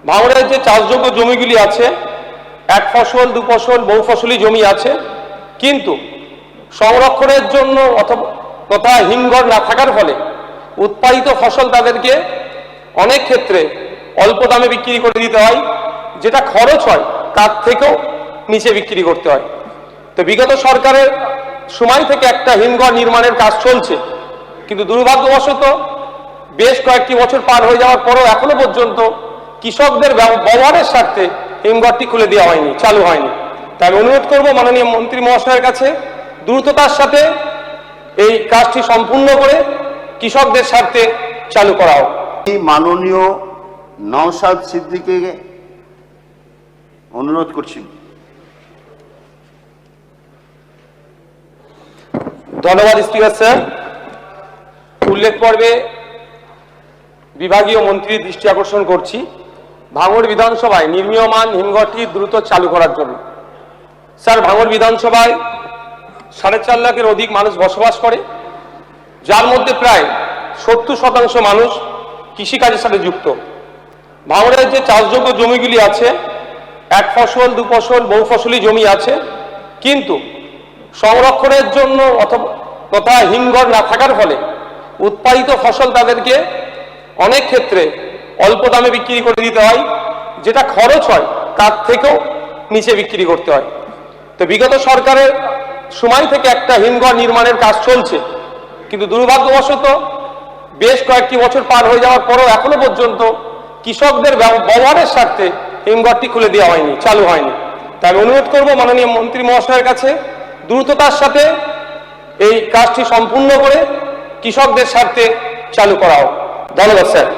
ভাঙড়ের যে চাষযোগ্য জমিগুলি আছে, এক ফসল দু ফসল বহু ফসলি জমি আছে, কিন্তু সংরক্ষণের জন্য তথা হিমঘর না থাকার ফলে উৎপাদিত ফসল তাদেরকে অনেক ক্ষেত্রে অল্প দামে বিক্রি করে দিতে হয়, যেটা খরচ হয় তার থেকেও নিচে বিক্রি করতে হয়। তো বিগত সরকারের সময় থেকে একটা হিমঘর নির্মাণের কাজ চলছে, কিন্তু দুর্ভাগ্যবশত বেশ কয়েকটি বছর পার হয়ে যাওয়ার পরও এখনো পর্যন্ত কৃষকদের ব্যবহারের স্বার্থে হিমঘরটি খুলে দেওয়া হয়নি, চালু হয়নি। তাই আমি অনুরোধ করব মাননীয় মন্ত্রী মহাশয়ের কাছে দ্রুততার সাথে এই কাজটি সম্পূর্ণ করে কৃষকদের স্বার্থে চালু করা হোক। মাননীয় নওশাদ সিদ্দিকীকে অনুরোধ করছি। ধন্যবাদ স্পিকার স্যার। উল্লেখ পর্বে বিভাগীয় মন্ত্রীর দৃষ্টি আকর্ষণ করছি ভাঙড় বিধানসভায় নির্মীয়মান হিমঘরটি দ্রুত চালু করার জন্য। স্যার, ভাঙড় বিধানসভায় 4.5 লাখের অধিক মানুষ বসবাস করে, যার মধ্যে প্রায় 70% মানুষ কৃষিকাজের সাথে যুক্ত। ভাঙড়ের যে চাষযোগ্য জমিগুলি আছে, এক ফসল দু ফসল বহু ফসলি জমি আছে, কিন্তু সংরক্ষণের জন্য তথা হিমঘর না থাকার ফলে উৎপাদিত ফসল তাদেরকে অনেক ক্ষেত্রে অল্প দামে বিক্রি করে দিতে হয়, যেটা খরচ হয় তার থেকেও নিচে বিক্রি করতে হয়। তো বিগত সরকারের সময় থেকে একটা হিমঘর নির্মাণের কাজ চলছে, কিন্তু দুর্ভাগ্যবশত বেশ কয়েকটি বছর পার হয়ে যাওয়ার পরও এখনো পর্যন্ত কৃষকদের ব্যবহারের স্বার্থে হিমঘরটি খুলে দেওয়া হয়নি, চালু হয়নি। তাই আমি অনুরোধ করব মাননীয় মন্ত্রী মহাশয়ের কাছে দ্রুততার সাথে এই কাজটি সম্পূর্ণ করে কৃষকদের স্বার্থে চালু করা হোক। ধন্যবাদ স্যার।